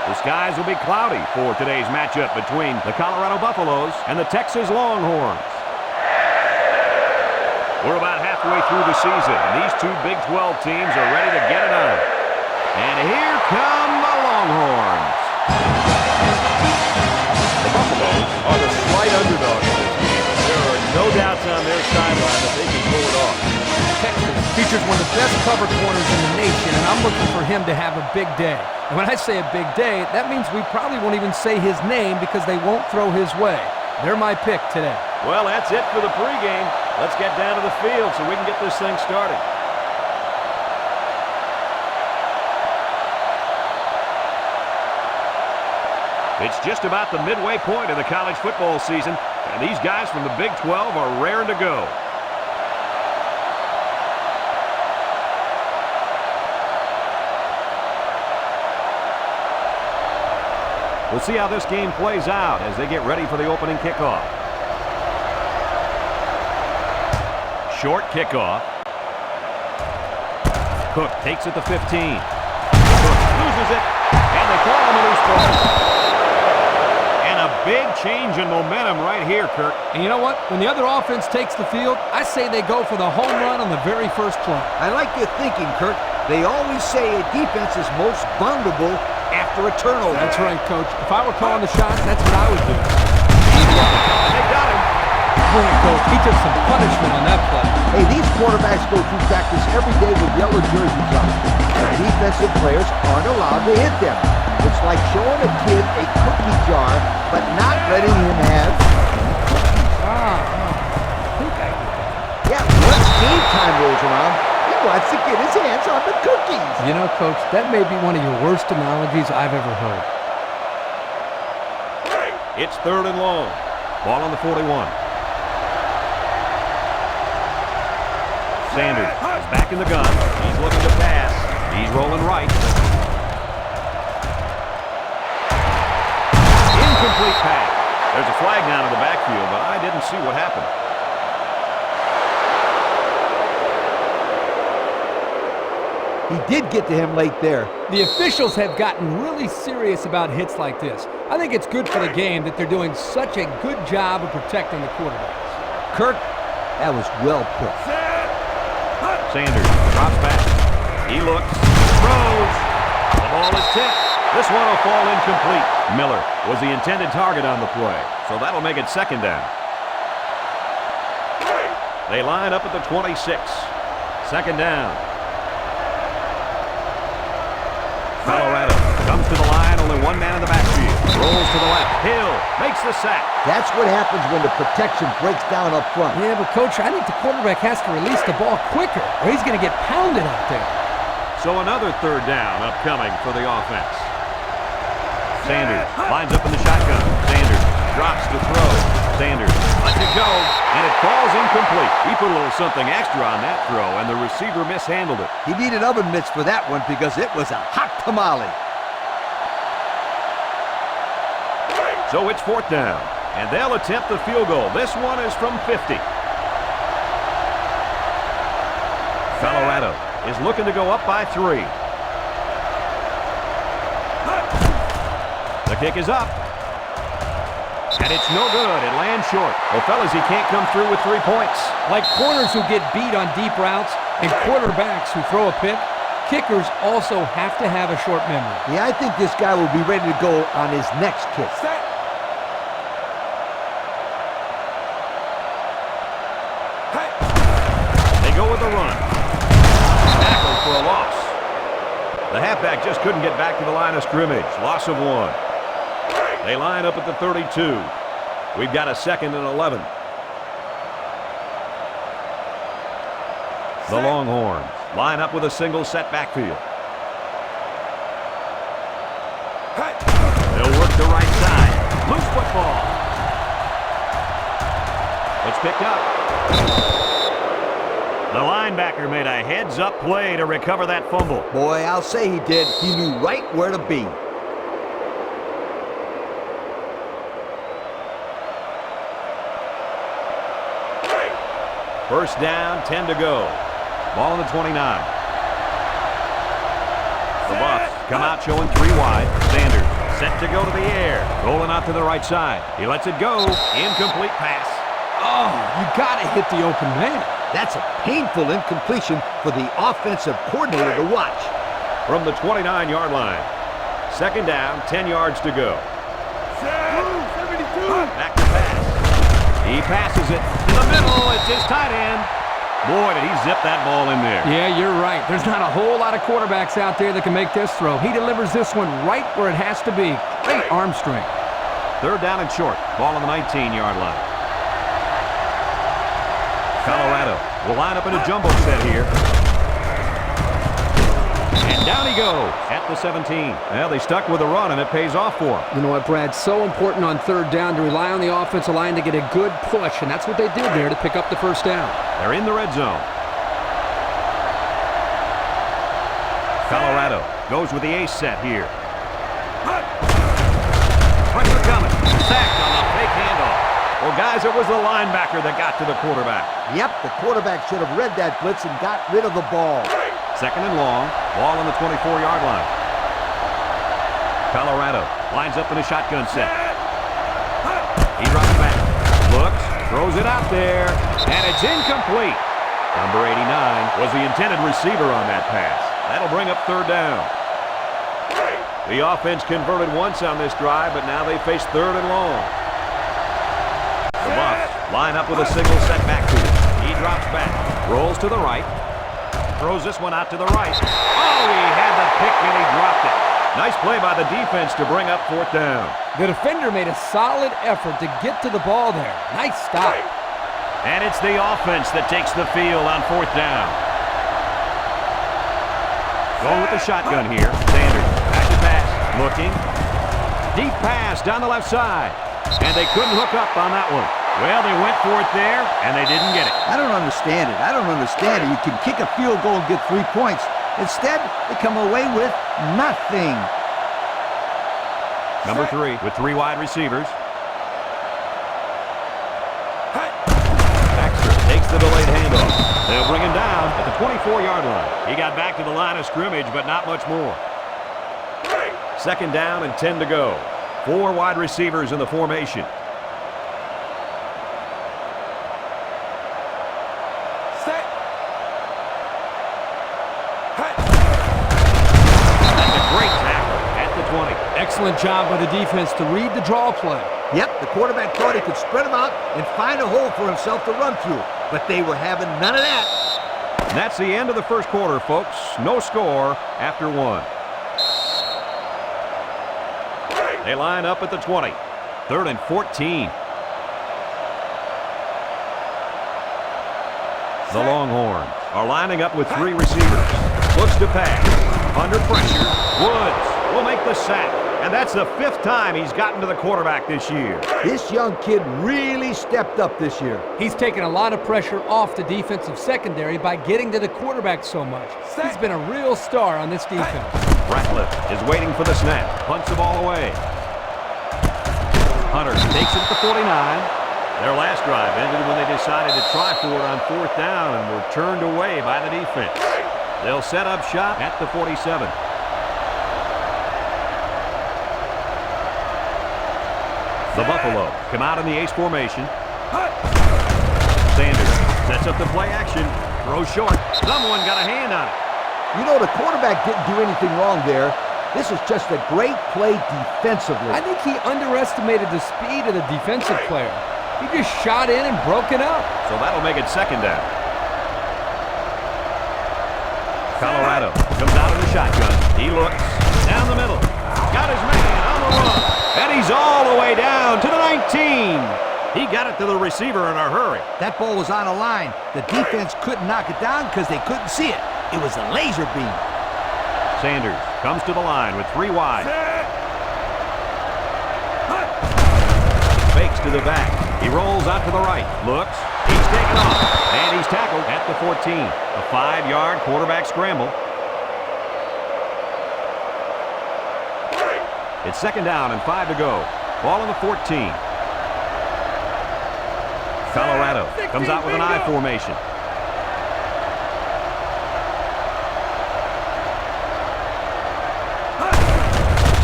The skies will be cloudy for today's matchup between the Colorado Buffaloes and the Texas Longhorns. We're about halfway through the season, and these two Big 12 teams are ready to get it on. And here come the Longhorns. The Buffaloes are the slight underdogs in this game. There are no doubts on their sideline that they can pull it off. Texas features one of the best cover corners in the nation, and I'm looking for him to have a big day. And when I say a big day, that means we probably won't even say his name because they won't throw his way. They're my pick today. Well, that's it for the pregame. Let's get down to the field so we can get this thing started. It's just about the midway point of the college football season, and these guys from the Big 12 are raring to go. We'll see how this game plays out as they get ready for the opening kickoff. Short kickoff. Cook takes it to 15. Cook loses it, and they call him a loose ball. And a big change in momentum right here, Kirk. And you know what? When the other offense takes the field, I say they go for the home run on the very first play. I like your thinking, Kirk. They always say a defense is most vulnerable after a turnover. That's right, Coach. If I were calling the shots, that's what I would do. They got him. Boy, Coach, he took some punishment on that play. Hey, these quarterbacks go through practice every day with yellow jerseys on. And defensive players aren't allowed to hit them. It's like showing a kid a cookie jar, but not letting him have... I think I did. Yeah, once game time rolls around, he wants to get his hands on the cookies. You know, Coach, that may be one of your worst analogies I've ever heard. It's 3rd and long. Ball on the 41. Sanders is back in the gun. He's looking to pass. He's rolling right. Incomplete pass. There's a flag down in the backfield, but I didn't see what happened. He did get to him late there. The officials have gotten really serious about hits like this. I think it's good for the game that they're doing such a good job of protecting the quarterbacks. Kirk, that was well put. Sanders drops back. He looks, throws. The ball is tipped. This one will fall incomplete. Miller was the intended target on the play, so that'll make it 2nd down. They line up at the 26. 2nd down. Colorado comes to the line, only one man in the backfield. Rolls to the left. Hill makes the sack. That's what happens when the protection breaks down up front. Yeah, but, Coach, I think the quarterback has to release the ball quicker, or he's going to get pounded out there. So another 3rd down upcoming for the offense. Sanders lines up in the shotgun. Sanders drops to throw. Sanders lets it go, and it falls incomplete. He put a little something extra on that throw, and the receiver mishandled it. He needed oven mitts for that one because it was a hot tamale. So it's 4th down, and they'll attempt the field goal. This one is from 50. Colorado is looking to go up by 3. The kick is up. And it's no good. It lands short. Well, fellas, he can't come through with 3 points. Like corners who get beat on deep routes and quarterbacks who throw a pick, kickers also have to have a short memory. Yeah, I think this guy will be ready to go on his next kick. They go with a run. Tackled for a loss. The halfback just couldn't get back to the line of scrimmage. Loss of 1. They line up at the 32. We've got a 2nd and 11. The Longhorns line up with a single set backfield. They'll work the right side. Loose football. It's picked up. The linebacker made a heads-up play to recover that fumble. Boy, I'll say he did. He knew right where to be. First down, 10 to go. Ball on the 29. The Buffs come out showing 3 wide. Sanders Set to go to the air. Rolling out to the right side. He lets it go. Incomplete pass. Oh, you got to hit the open man. That's a painful incompletion for the offensive coordinator to watch. From the 29-yard line. Second down, 10 yards to go. Back to pass. He passes it to the middle. It's his tight end. Boy, did he zip that ball in there. Yeah, you're right. There's not a whole lot of quarterbacks out there that can make this throw. He delivers this one right where it has to be. Great arm strength. Third down and short. Ball on the 19-yard line. Colorado will line up in a jumbo set here. And down he goes at the 17. Well, they stuck with the run, and it pays off for them. You know what, Brad? So important on third down to rely on the offensive line to get a good push, and that's what they did there to pick up the first down. They're in the red zone. Colorado goes with the ace set here. Pressure coming. Sacked on a fake handoff. Well, guys, it was the linebacker that got to the quarterback. Yep, the quarterback should have read that blitz and got rid of the ball. Second and long. Ball on the 24-yard line. Colorado lines up in a shotgun set. He drops back. Looks. Throws it out there. And it's incomplete. Number 89 was the intended receiver on that pass. That'll bring up third down. The offense converted once on this drive, but now they face third and long. The Buffs line up with a single set back to him. He drops back. Rolls to the right. Throws this one out to the right. Oh, he had the pick and he dropped it. Nice play by the defense to bring up fourth down. The defender made a solid effort to get to the ball there. Nice stop. And it's the offense that takes the field on fourth down. Going with the shotgun here. Sanders back to pass. Looking. Deep pass down the left side. And they couldn't hook up on that one. Well, they went for it there, and they didn't get it. I don't understand it. I don't understand it. You can kick a field goal and get 3 points. Instead, they come away with nothing. Number 3 with 3 wide receivers. Baxter takes the delayed handoff. They'll bring him down at the 24-yard line. He got back to the line of scrimmage, but not much more. Second down and 10 to go. 4 wide receivers in the formation. Excellent job by the defense to read the draw play. Yep, the quarterback thought he could spread them out and find a hole for himself to run through, but they were having none of that. And that's the end of the first quarter, folks. No score after 1. They line up at the 20. Third and 14. The Longhorns are lining up with 3 receivers. Looks to pass. Under pressure. Woods will make the sack. And that's the 5th time he's gotten to the quarterback this year. This young kid really stepped up this year. He's taken a lot of pressure off the defensive secondary by getting to the quarterback so much. He's been a real star on this defense. Ratliff is waiting for the snap. Punts the ball away. Hunter takes it at the 49. Their last drive ended when they decided to try for it on 4th down and were turned away by the defense. They'll set up shop at the 47. The Buffalo come out in the ace formation. Sanders sets up the play action. Throws short. Someone got a hand on it. You know, the quarterback didn't do anything wrong there. This is just a great play defensively. I think he underestimated the speed of the defensive player. He just shot in and broke it up. So that'll make it second down. Colorado comes out in the shotgun. He looks down the middle. Got his man on the run. And he's all the way down to the 19. He got it to the receiver in a hurry. That ball was on a line. The defense couldn't knock it down because they couldn't see it. It was a laser beam. Sanders comes to the line with 3 wide. Fakes to the back. He rolls out to the right. Looks. He's taken off. And he's tackled at the 14. A 5-yard quarterback scramble. It's second down and 5 to go. Ball on the 14. Colorado comes out with an I formation.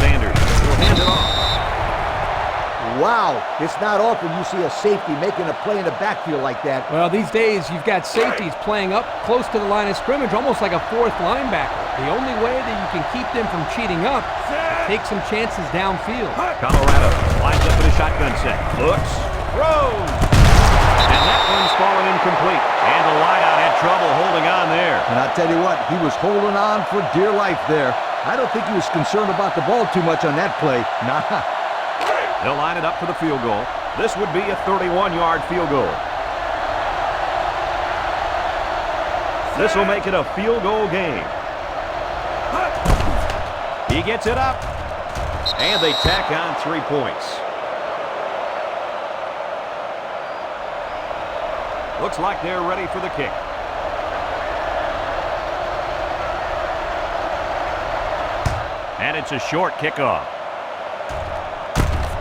Sanders will hand it Wow, it's not often you see a safety making a play in the backfield like that. Well, these days you've got safeties playing up close to the line of scrimmage, almost like a fourth linebacker. The only way that you can keep them from cheating up is take some chances downfield. Colorado lines up in a shotgun set. Looks, throws. And that one's fallen incomplete. And the wideout had trouble holding on there. And I'll tell you what, he was holding on for dear life there. I don't think he was concerned about the ball too much on that play. Nah. They'll line it up for the field goal. This would be a 31-yard field goal. This will make it a field goal game. He gets it up. And they tack on 3 points. Looks like they're ready for the kick. And it's a short kickoff.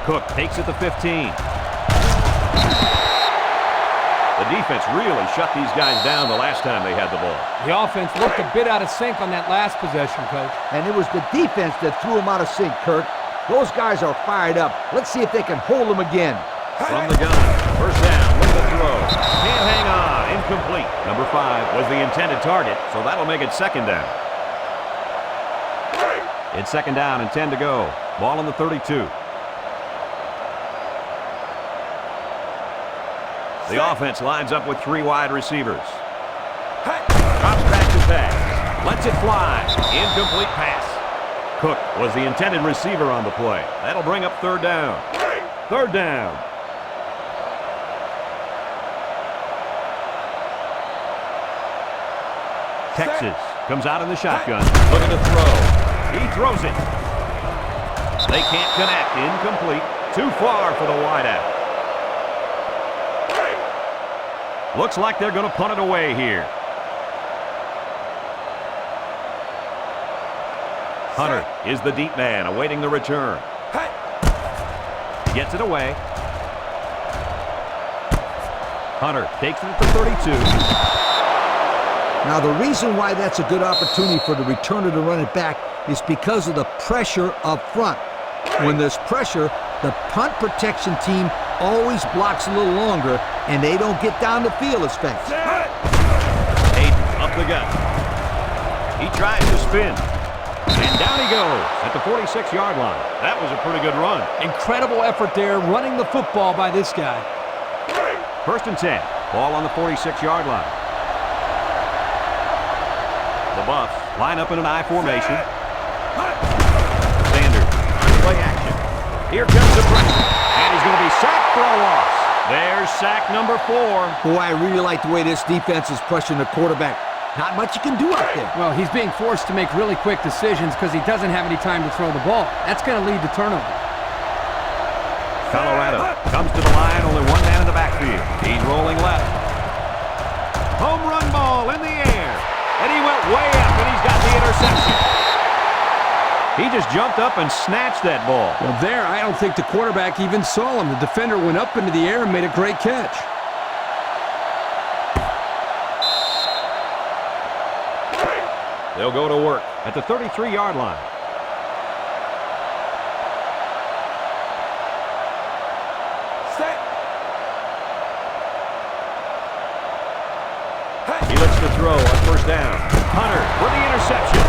Cook takes it to 15. The defense really shut these guys down the last time they had the ball. The offense looked a bit out of sync on that last possession, Coach. And it was the defense that threw him out of sync, Kirk. Those guys are fired up. Let's see if they can hold him again. From the gun, first down with the throw. Can't hang on, incomplete. Number 5 was the intended target, so that'll make it second down. It's second down and 10 to go. Ball on the 32. The offense lines up with 3 wide receivers. Drops back to pass. Lets it fly. Incomplete pass. Cook was the intended receiver on the play. That'll bring up third down. Third down. Texas comes out in the shotgun. Looking to throw. He throws it. They can't connect. Incomplete. Too far for the wideout. Looks like they're going to punt it away here. Hunter is the deep man awaiting the return. Gets it away. Hunter takes it to 32. Now, the reason why that's a good opportunity for the returner to run it back is because of the pressure up front. When there's pressure, the punt protection team always blocks a little longer, and they don't get down the field as fast. Hayden up the gut. He tries to spin. And down he goes at the 46-yard line. That was a pretty good run. Incredible effort there running the football by this guy. First and 10. Ball on the 46-yard line. The Buffs line up in an I formation. Sanders, play action. Here comes the pressure. And he's going to be sacked for a loss. There's sack number 4. Boy, I really like the way this defense is pressuring the quarterback. Not much you can do out there. Well, he's being forced to make really quick decisions because he doesn't have any time to throw the ball. That's going to lead to turnover. Colorado comes to the line, only one man in the backfield. He's rolling left. Home run ball in the air. And he went way up, and he's got the interception. He just jumped up and snatched that ball. Well, there, I don't think the quarterback even saw him. The defender went up into the air and made a great catch. They'll go to work at the 33-yard line. He looks to throw on first down. Hunter with the interception.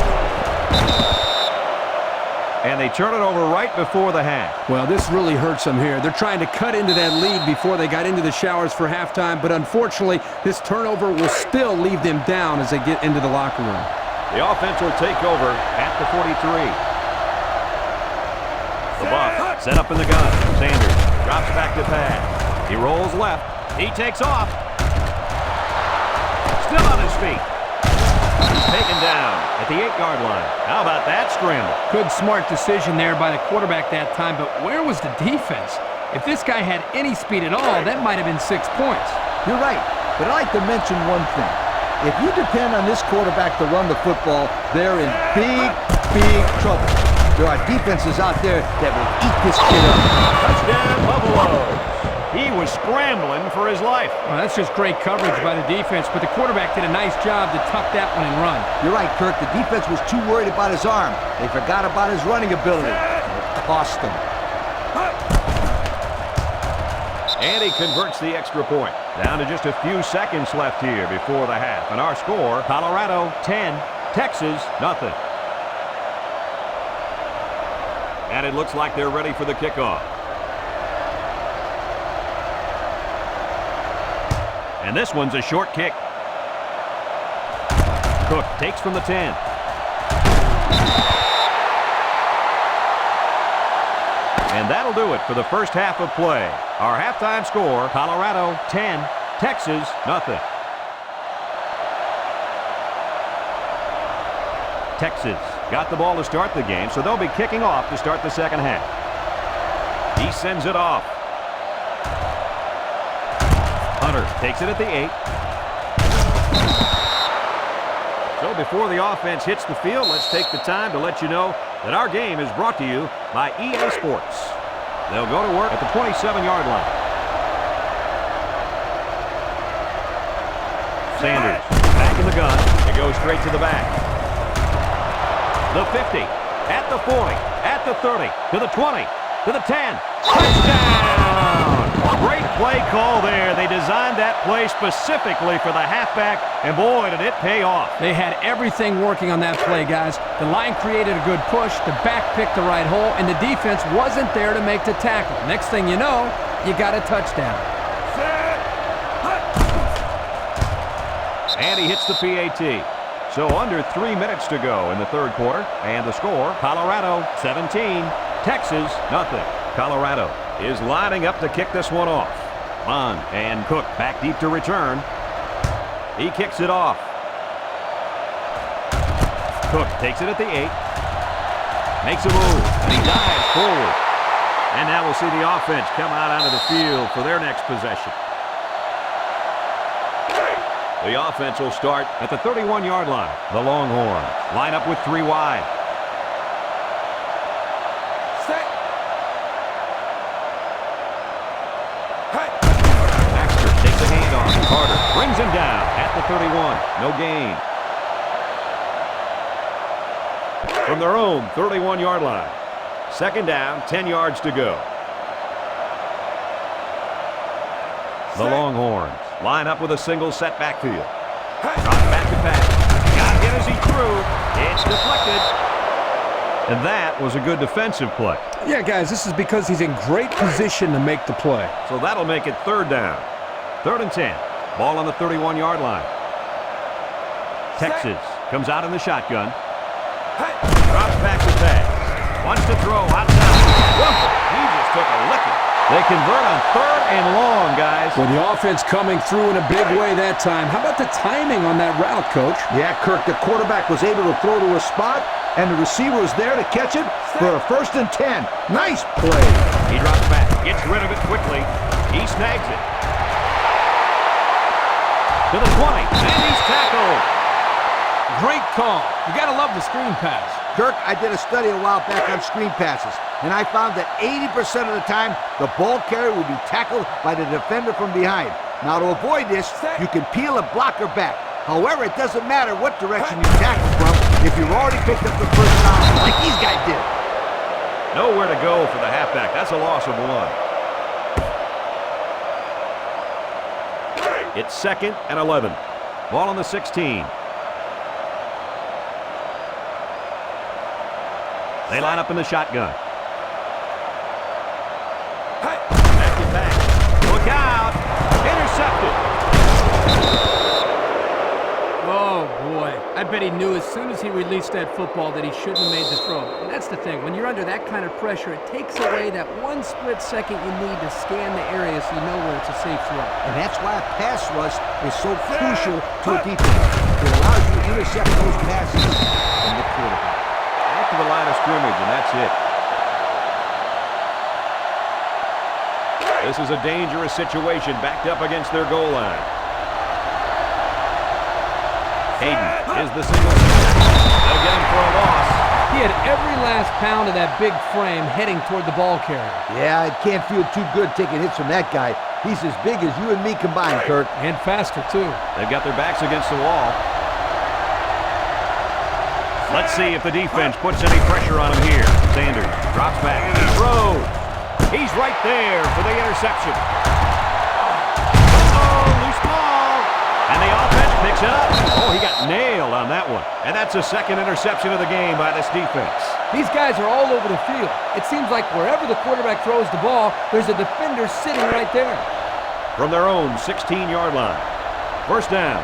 And they turn it over right before the half. Well, this really hurts them here. They're trying to cut into that lead before they got into the showers for halftime, but unfortunately, this turnover will still leave them down as they get into the locker room. The offense will take over at the 43. The Buffs set up in the gun. Sanders drops back to pass. He rolls left. He takes off. Still on his feet. He's taken down at the 8-yard line. How about that scramble? Good, smart decision there by the quarterback that time, but where was the defense? If this guy had any speed at all, that might have been 6 points. You're right, but I'd like to mention one thing. If you depend on this quarterback to run the football, they're in big, big trouble. There are defenses out there that will eat this kid up. Touchdown, Buffalo. He was scrambling for his life. Well, that's just great coverage by the defense, but the quarterback did a nice job to tuck that one and run. You're right, Kirk. The defense was too worried about his arm. They forgot about his running ability. It cost them. And he converts the extra point. Down to just a few seconds left here before the half. And our score, Colorado 10, Texas nothing. And it looks like they're ready for the kickoff. And this one's a short kick. Cook takes from the 10. And that'll do it for the first half of play. Our halftime score, Colorado 10, Texas nothing. Texas got the ball to start the game, so they'll be kicking off to start the second half. He sends it off. Hunter takes it at the 8. So before the offense hits the field, let's take the time to let you know that our game is brought to you by EA Sports. They'll go to work at the 27-yard line. Sanders back in the gun. It goes straight to the back. The 50, at the 40, at the 30, to the 20, to the 10. Touchdown! Great play call there. They designed that play specifically for the halfback, and boy, did it pay off. They had everything working on that play, guys. The line created a good push, the back picked the right hole, and the defense wasn't there to make the tackle. Next thing you know, you got a touchdown. And he hits the PAT. So under 3 minutes to go in the third quarter, and the score, Colorado 17, Texas nothing. Colorado is lining up to kick this one off. Bond and Cook back deep to return. He kicks it off. Cook takes it at the 8. Makes a move, and he dives forward. And now we'll see the offense come out onto the field for their next possession. The offense will start at the 31-yard line. The Longhorns line up with 3 wide. Baxter takes a handoff. Carter brings him down at the 31. No gain. From their own 31-yard line. Second down, 10 yards to go. The Longhorns line up with a single set backfield. Drop back to pass. Got hit as he threw. It's deflected. And that was a good defensive play. Yeah, guys, this is because he's in great position to make the play. So that'll make it third down. 3rd and 10. Ball on the 31-yard line. Texas comes out in the shotgun. Drops back to pass. Wants to throw outside. Whoa, he just took a licking. They convert on 3rd and long, guys. Well, the offense coming through in a big way that time. How about the timing on that route, Coach? Yeah, Kirk, the quarterback was able to throw to a spot, and the receiver was there to catch it for a 1st and 10. Nice play. He drops back, gets rid of it quickly. He snags it. To the 20, and he's tackled. Great call. You got to love the screen pass. Kirk, I did a study a while back on screen passes, and I found that 80% of the time, the ball carrier will be tackled by the defender from behind. Now, to avoid this, you can peel a blocker back. However, it doesn't matter what direction you tackle from if you've already picked up the first down like these guys did. Nowhere to go for the halfback. That's a loss of 1. It's 2nd and 11. Ball on the 16. They line up in the shotgun. Back to back. Look out. Intercepted. Oh, boy. I bet he knew as soon as he released that football that he shouldn't have made the throw. And that's the thing. When you're under that kind of pressure, it takes away that 1 split second you need to scan the area so you know where it's a safe throw. And that's why a pass rush is so crucial to a defense. It allows you to intercept those passes from the quarterback. To the line of scrimmage, and that's it. This is a dangerous situation backed up against their goal line. Hayden is the single. They'll get him for a loss. He had every last pound of that big frame heading toward the ball carrier. Yeah, it can't feel too good taking hits from that guy. He's as big as you and me combined, Kirk. And faster, too. They've got their backs against the wall. Let's see if the defense puts any pressure on him here. Sanders drops back. He throws. He's right there for the interception. And the offense picks it up. Oh, he got nailed on that one. And that's the second interception of the game by this defense. These guys are all over the field. It seems like wherever the quarterback throws the ball, there's a defender sitting right there. From their own 16-yard line. First down.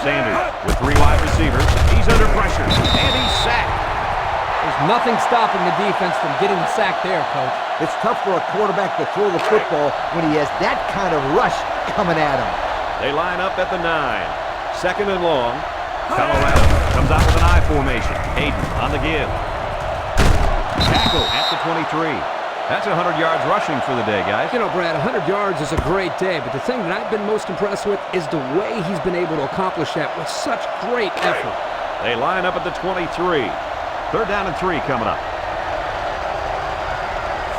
Sanders with 3 wide receivers. He's under pressure, and he's sacked. There's nothing stopping the defense from getting the sack there, Coach. It's tough for a quarterback to throw the football when he has that kind of rush coming at him. They line up at the 9. Second and long. Colorado comes out with an I formation. Hayden on the give. Tackle at the 23. That's 100 yards rushing for the day, guys. You know, Brad, 100 yards is a great day, but the thing that I've been most impressed with is the way he's been able to accomplish that with such great effort. They line up at the 23. Third down and 3 coming up.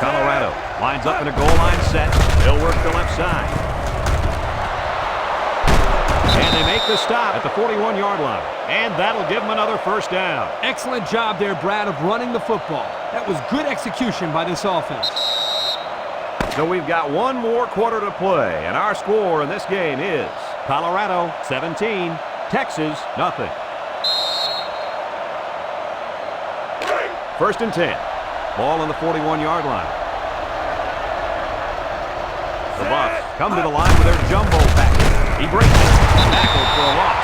Colorado lines up in a goal line set. They'll work the left side. And they make the stop at the 41-yard line. And that'll give them another first down. Excellent job there, Brad, of running the football. That was good execution by this offense. So we've got one more quarter to play, and our score in this game is Colorado 17, Texas nothing. First and 10. Ball on the 41-yard line. The Buffs come to the line with their jumbo package. He breaks it. Tackled for a loss.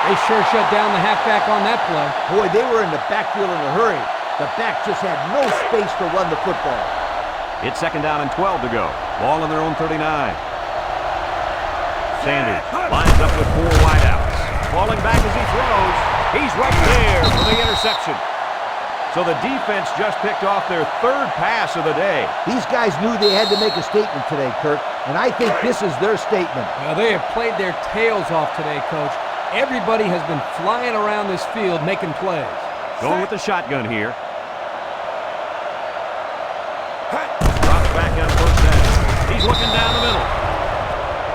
They sure shut down the halfback on that play. Boy, they were in the backfield in a hurry. The back just had no space to run the football. It's second down and 12 to go. Ball on their own 39. Sanders lines up with 4 wideouts. Falling back as he throws. He's right there for the interception. So the defense just picked off their 3rd pass of the day. These guys knew they had to make a statement today, Kirk, and I think this is their statement. Well, they have played their tails off today, Coach. Everybody has been flying around this field making plays. Going with the shotgun here. Drops back on first down. He's looking down the middle.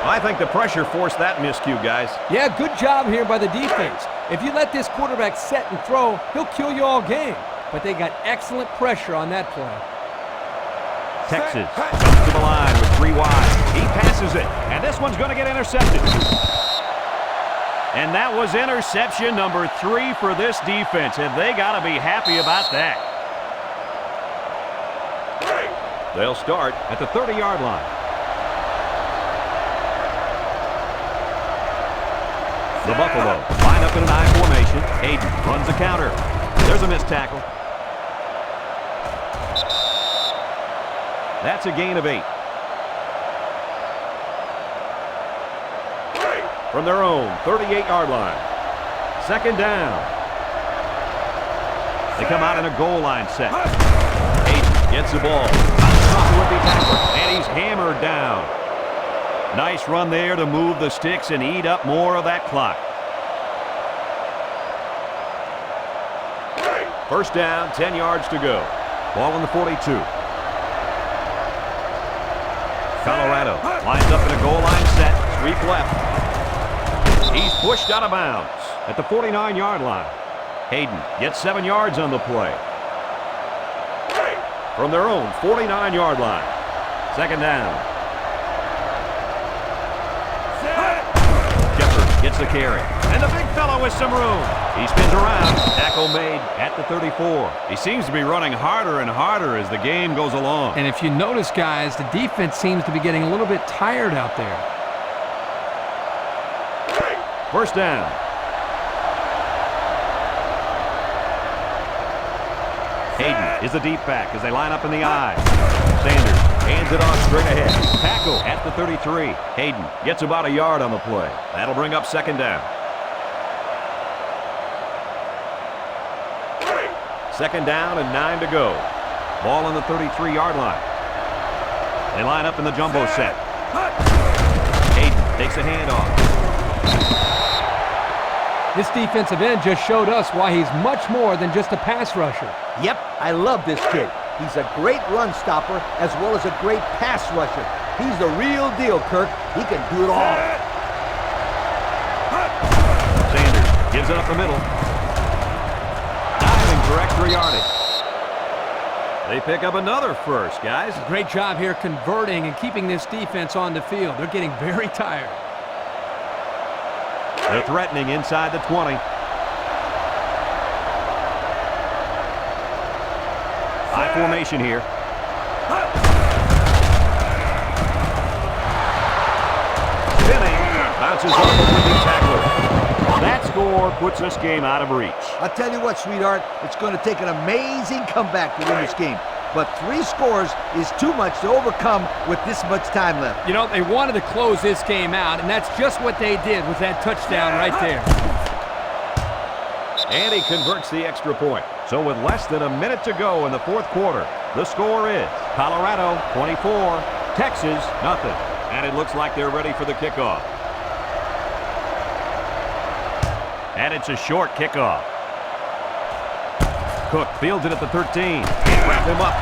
I think the pressure forced that miscue, guys. Yeah, good job here by the defense. If you let this quarterback set and throw, he'll kill you all game. But they got excellent pressure on that play. Texas comes to the line with 3 wide. He passes it, and this one's going to get intercepted. And that was interception number 3 for this defense, and they got to be happy about that. They'll start at the 30-yard line. The Buffalo line up in an I formation. Hayden runs a counter. There's a missed tackle. That's a gain of 8. From their own 38-yard line. Second down. They come out in a goal line set. Hayden gets the ball. And he's hammered down. Nice run there to move the sticks and eat up more of that clock. First down, 10 yards to go. Ball on the 42. Colorado lines up in a goal line set. Sweep left. He's pushed out of bounds at the 49-yard line. Hayden gets 7 yards on the play. From their own 49-yard line. Second down. Jeffers gets the carry. And the big fellow with some room. He spins around. Tackle made at the 34. He seems to be running harder and harder as the game goes along. And if you notice, guys, the defense seems to be getting a little bit tired out there. First down. Hayden is the deep back as they line up in the I. Sanders hands it off straight ahead. Tackle at the 33. Hayden gets about a yard on the play. That'll bring up second down. Second down and 9 to go. Ball on the 33-yard line. They line up in the jumbo set. Hayden takes a handoff. This defensive end just showed us why he's much more than just a pass rusher. Yep, I love this kid. He's a great run stopper as well as a great pass rusher. He's the real deal, Kirk. He can do it all. Sanders gives it up the middle. Diving for extra yardage. They pick up another first, guys. Great job here converting and keeping this defense on the field. They're getting very tired. They're threatening inside the 20. High formation here. Spinning. Bounces off a winning tackler. That score puts this game out of reach. I'll tell you what, sweetheart, it's going to take an amazing comeback to win this game. But 3 scores is too much to overcome with this much time left. You know, they wanted to close this game out, and that's just what they did with that touchdown right there. And he converts the extra point. So with less than a minute to go in the fourth quarter, the score is Colorado 24, Texas nothing. And it looks like they're ready for the kickoff. And it's a short kickoff. Cook fields it at the 13. Can't wrap him up.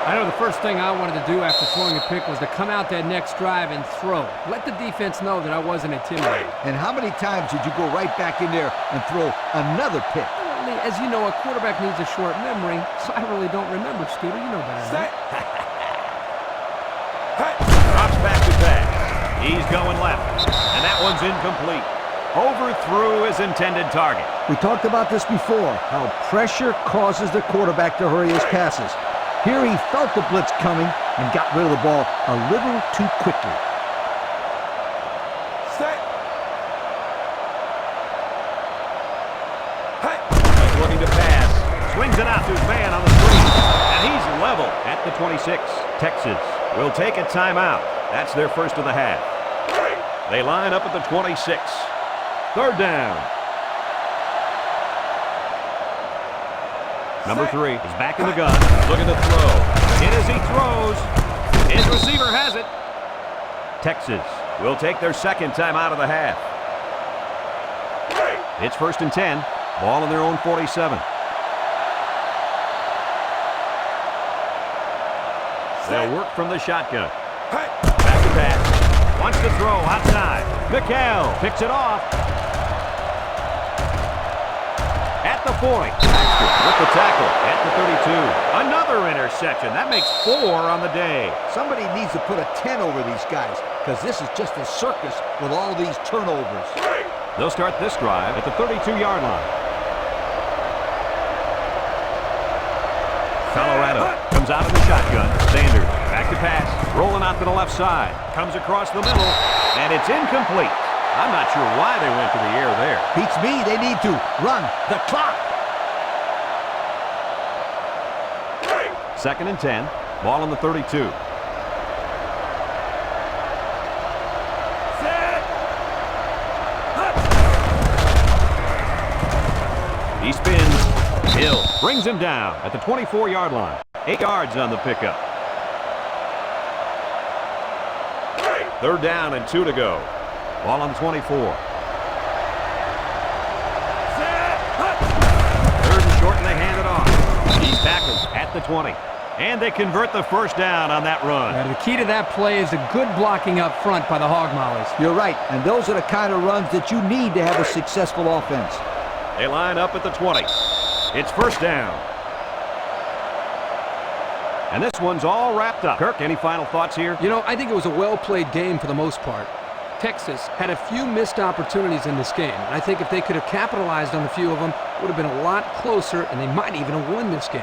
I know the first thing I wanted to do after throwing a pick was to come out that next drive and throw. Let the defense know that I wasn't intimidated. And how many times did you go right back in there and throw another pick? Well, as you know, a quarterback needs a short memory, so I really don't remember, Scooter. You know better than that. Drops back to pass. He's going left. And that one's incomplete. Overthrew his intended target. We talked about this before, how pressure causes the quarterback to hurry his passes. Here he felt the blitz coming and got rid of the ball a little too quickly. He's looking to pass. Swings it out to his man on the screen. And he's level at the 26. Texas will take a timeout. That's their first of the half. They line up at the 26. Third down. Number 3 is back in the gun, looking to throw. In as he throws. His receiver has it. Texas will take their second time out of the half. It's 1st and 10. Ball on their own 47. They'll work from the shotgun. Back to pass. Wants to throw outside. McHale picks it off. At the 40. Baxter with the tackle at the 32. Another interception. That makes 4 on the day. Somebody needs to put a 10 over these guys, because this is just a circus with all these turnovers. They'll start this drive at the 32-yard line. Colorado comes out of the shotgun. Sanders back to pass. Rolling out to the left side. Comes across the middle. And it's incomplete. I'm not sure why they went to the air there. Beats me. They need to run the clock. 2nd and 10. Ball on the 32. He spins. Hill brings him down at the 24-yard line. 8 yards on the pickup. 3rd down and 2 to go. Ball on the 24. 3rd and short, and they hand it off. He's tackled at the 20. And they convert the first down on that run. The key to that play is a good blocking up front by the Hog Mollies. You're right, and those are the kind of runs that you need to have a successful offense. They line up at the 20. It's 1st down. And this one's all wrapped up. Kirk, any final thoughts here? You know, I think it was a well-played game for the most part. Texas had a few missed opportunities in this game, and I think if they could have capitalized on a few of them, it would have been a lot closer, and they might even have won this game.